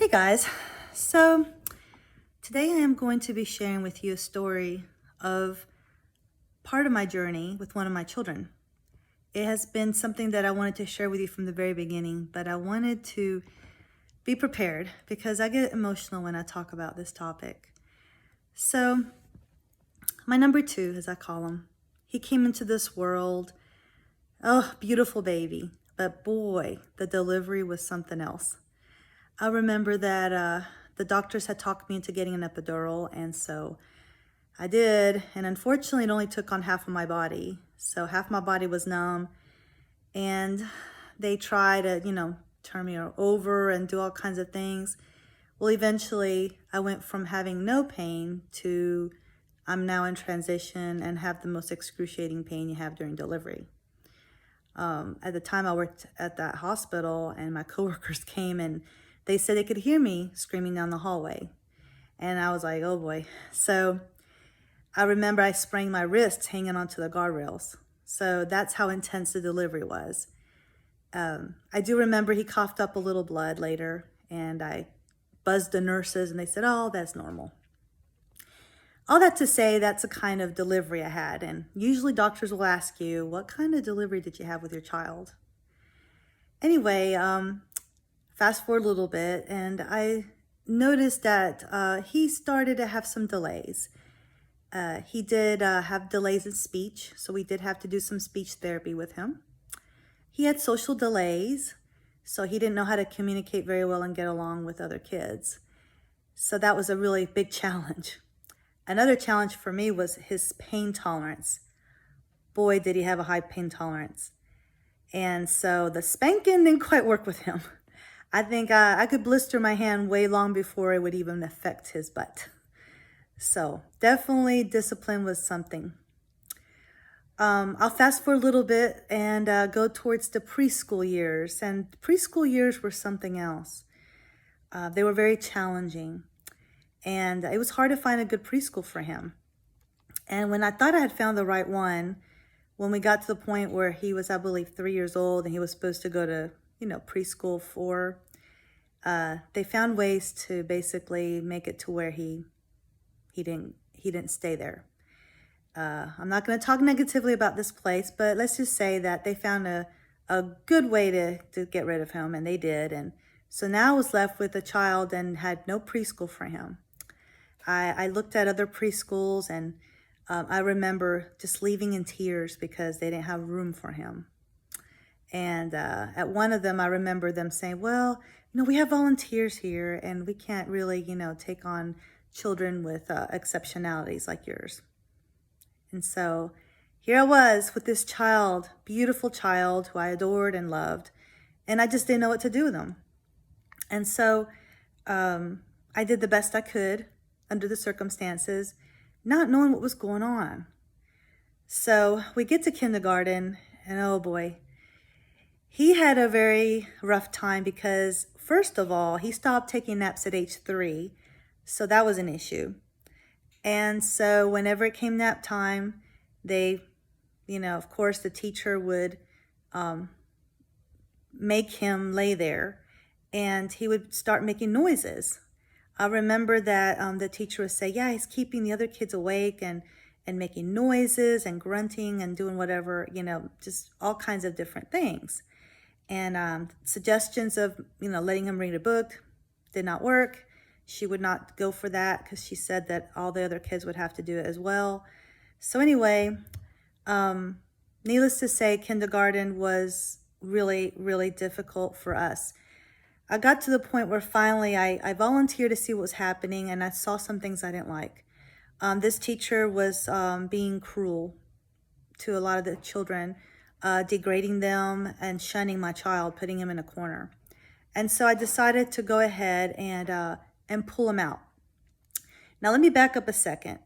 Hey guys, so today I am going to be sharing with you a story of part of my journey with one of my children. It has been something that I wanted to share with you from the very beginning, but I wanted to be prepared because I get emotional when I talk about this topic. So, my number two, as I call him, he came into this world, oh, beautiful baby, but boy, the delivery was something else. I remember that the doctors had talked me into getting an epidural, and so I did. And unfortunately, it only took on half of my body. So half my body was numb, and they tried to, turn me over and do all kinds of things. Well, eventually, I went from having no pain to I'm now in transition and have the most excruciating pain you have during delivery. At the time, I worked at that hospital, and my coworkers came and they said they could hear me screaming down the hallway. And I was like, oh boy. So I remember I sprained my wrists hanging onto the guardrails. So that's how intense the delivery was. I do remember he coughed up a little blood later, and I buzzed the nurses and they said, oh, that's normal. All that to say, that's a kind of delivery I had. And usually doctors will ask you, what kind of delivery did you have with your child? Anyway, fast forward a little bit, and I noticed that he started to have some delays. He did have delays in speech, so we did have to do some speech therapy with him. He had social delays, so he didn't know how to communicate very well and get along with other kids. So that was a really big challenge. Another challenge for me was his pain tolerance. Boy, did he have a high pain tolerance. And so the spanking didn't quite work with him. I think I could blister my hand way long before it would even affect his butt. So definitely discipline was something. I'll fast forward a little bit and go towards the preschool years. And preschool years were something else. They were very challenging. And it was hard to find a good preschool for him. And when I thought I had found the right one, when we got to the point where he was, I believe, 3 years old and he was supposed to go to, preschool 4, they found ways to basically make it to where he didn't stay there. I'm not going to talk negatively about this place, but let's just say that they found a good way to get rid of him, and they did. And so now I was left with a child and had no preschool for him. I looked at other preschools, and I remember just leaving in tears because they didn't have room for him. And at one of them, I remember them saying, well, we have volunteers here and we can't really, take on children with exceptionalities like yours. And so here I was with this child, beautiful child who I adored and loved, and I just didn't know what to do with him. And so I did the best I could under the circumstances, not knowing what was going on. So we get to kindergarten, and oh boy, he had a very rough time because, first of all, he stopped taking naps at age 3, so that was an issue. And so whenever it came nap time, they, of course, the teacher would make him lay there, and he would start making noises. I remember that the teacher would say, yeah, he's keeping the other kids awake and making noises and grunting and doing whatever, just all kinds of different things. And suggestions of, letting him read a book did not work. She would not go for that because she said that all the other kids would have to do it as well. So anyway, needless to say, kindergarten was really, really difficult for us. I got to the point where finally I volunteered to see what was happening, and I saw some things I didn't like. This teacher was being cruel to a lot of the children, degrading them and shunning my child, putting him in a corner. And so I decided to go ahead and pull him out. Now let me back up a second.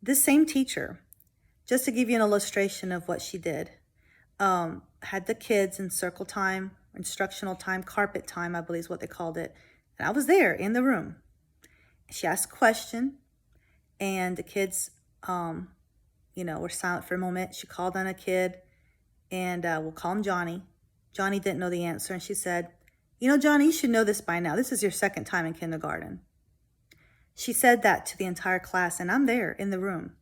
This same teacher, just to give you an illustration of what she did, had the kids in circle time, instructional time, carpet time, I believe is what they called it. And I was there in the room. She asked a question, and the kids, were silent for a moment. She called on a kid, and we'll call him Johnny. Johnny didn't know the answer, and she said, You know, Johnny, you should know this by now. This is your second time in kindergarten. She said that to the entire class, and I'm there in the room.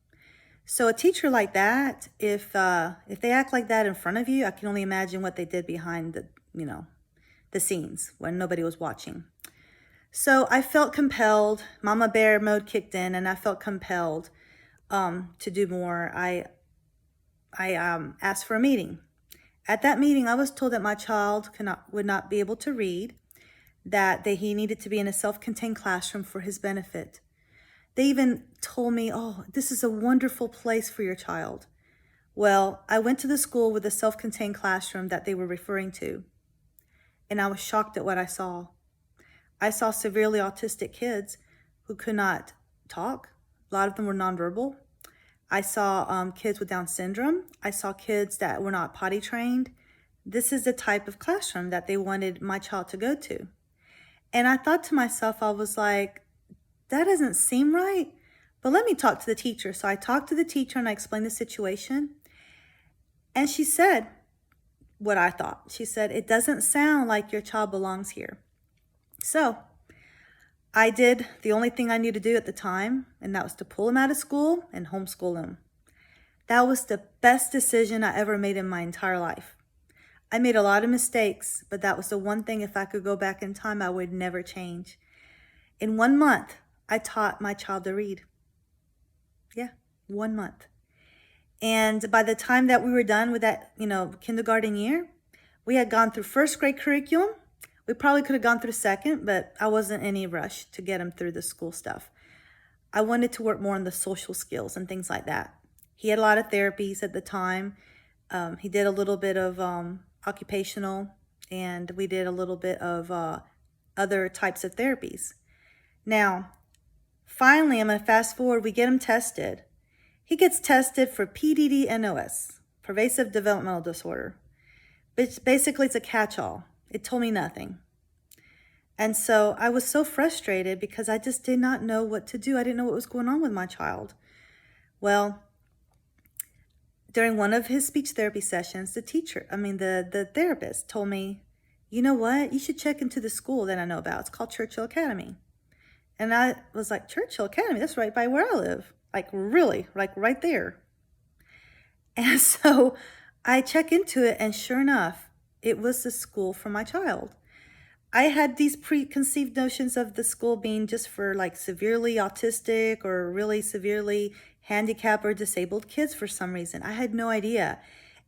So a teacher like that, if they act like that in front of you, I can only imagine what they did behind the scenes when nobody was watching. So I felt compelled. Mama Bear mode kicked in, and I felt compelled to do more. I asked for a meeting. At that meeting, I was told that my child would not be able to read, that he needed to be in a self-contained classroom for his benefit. They even told me, oh, this is a wonderful place for your child. Well, I went to the school with a self-contained classroom that they were referring to, and I was shocked at what I saw. I saw severely autistic kids who could not talk. A lot of them were nonverbal. I saw kids with Down syndrome. I saw kids that were not potty trained. This is the type of classroom that they wanted my child to go to. And I thought to myself, I was like, that doesn't seem right, but let me talk to the teacher. So I talked to the teacher and I explained the situation. And she said what I thought. She said, it doesn't sound like your child belongs here. So I did the only thing I knew to do at the time, and that was to pull him out of school and homeschool him. That was the best decision I ever made in my entire life. I made a lot of mistakes, but that was the one thing, if I could go back in time, I would never change. In 1 month, I taught my child to read. Yeah, 1 month. And by the time that we were done with that, kindergarten year, we had gone through first grade curriculum. We probably could have gone through second, but I wasn't in any rush to get him through the school stuff. I wanted to work more on the social skills and things like that. He had a lot of therapies at the time. He did a little bit of occupational, and we did a little bit of other types of therapies. Now, finally, I'm going to fast forward. We get him tested. He gets tested for PDD-NOS, pervasive developmental disorder. Basically, it's a catch-all. It told me nothing. And so I was so frustrated because I just did not know what to do. I didn't know what was going on with my child. Well, during one of his speech therapy sessions, the therapist told me, you know what? You should check into the school that I know about. It's called Churchill Academy. And I was like, Churchill Academy? That's right by where I live. Like, really? Like, right there. And so I check into it, and sure enough, it was the school for my child. I had these preconceived notions of the school being just for like severely autistic or really severely handicapped or disabled kids for some reason. I had no idea.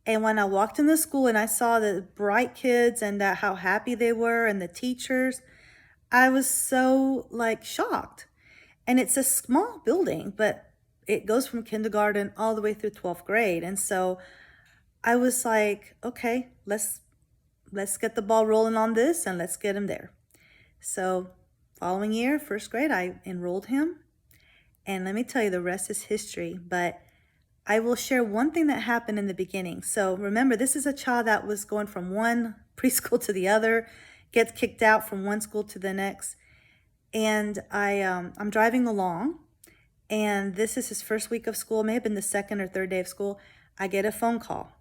And when I walked in the school and I saw the bright kids and how happy they were and the teachers, I was so like shocked. And it's a small building, but it goes from kindergarten all the way through 12th grade. And so I was like, okay, let's get the ball rolling on this and let's get him there. So following year, first grade, I enrolled him. And let me tell you, the rest is history. But I will share one thing that happened in the beginning. So remember, this is a child that was going from one preschool to the other, gets kicked out from one school to the next. And I'm driving along, and this is his first week of school, may have been the second or third day of school. I get a phone call,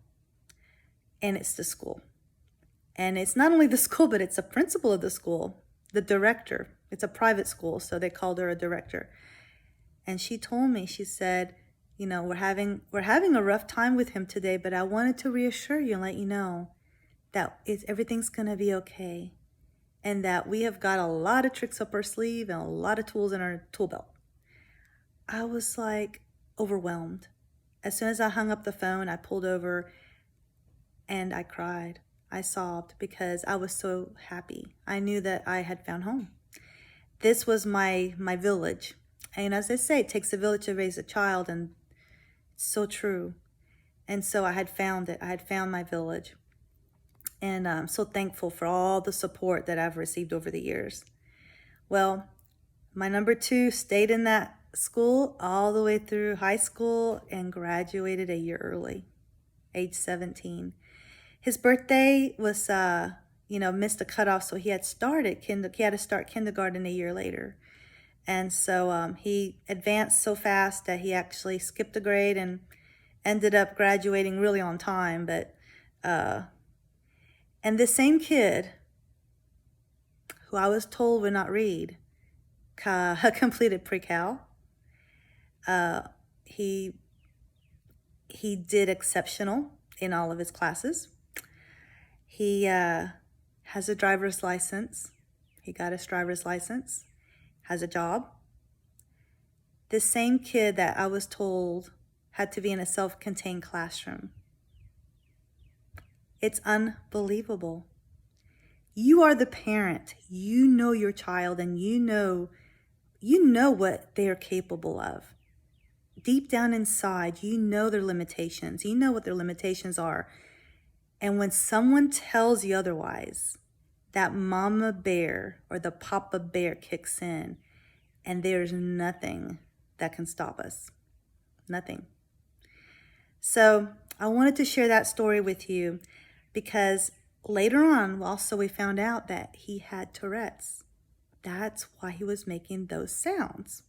and it's the school. And it's not only the school, but it's a principal of the school, the director. It's a private school, so they called her a director. And she told me, she said, we're having a rough time with him today, but I wanted to reassure you and let you know that everything's going to be okay, and that we have got a lot of tricks up our sleeve and a lot of tools in our tool belt. I was like overwhelmed. As soon as I hung up the phone, I pulled over and I cried. I sobbed because I was so happy. I knew that I had found home. This was my village. And as they say, it takes a village to raise a child, and it's so true. And so I had found it. I had found my village. And I'm so thankful for all the support that I've received over the years. Well, my number 2 stayed in that school all the way through high school and graduated a year early, age 17. His birthday was, missed a cutoff, so he had to start kindergarten a year later. And so he advanced so fast that he actually skipped a grade and ended up graduating really on time. But and this same kid who I was told would not read, completed pre-cal. He did exceptional in all of his classes. He has a driver's license. He got his driver's license, has a job. This same kid that I was told had to be in a self-contained classroom. It's unbelievable. You are the parent. You know your child, and you know what they are capable of. Deep down inside, you know their limitations. You know what their limitations are. And when someone tells you otherwise, that mama bear or the papa bear kicks in, and there's nothing that can stop us. Nothing. So I wanted to share that story with you because later on, also we found out that he had Tourette's. That's why he was making those sounds.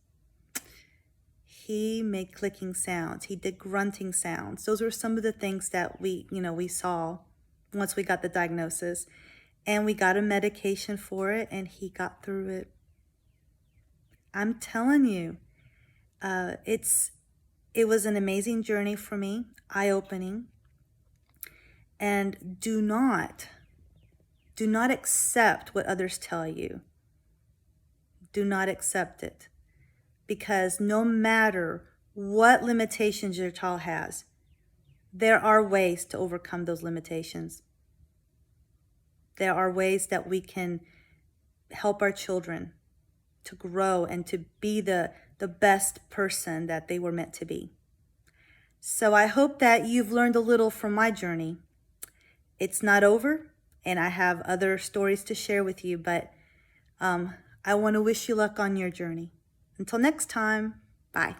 He made clicking sounds. He did grunting sounds. Those were some of the things that we saw once we got the diagnosis. And we got a medication for it, and he got through it. I'm telling you, it was an amazing journey for me, eye-opening. And do not accept what others tell you. Do not accept it. Because no matter what limitations your child has, there are ways to overcome those limitations. There are ways that we can help our children to grow and to be the best person that they were meant to be. So I hope that you've learned a little from my journey. It's not over, and I have other stories to share with you, but I want to wish you luck on your journey. Until next time, bye.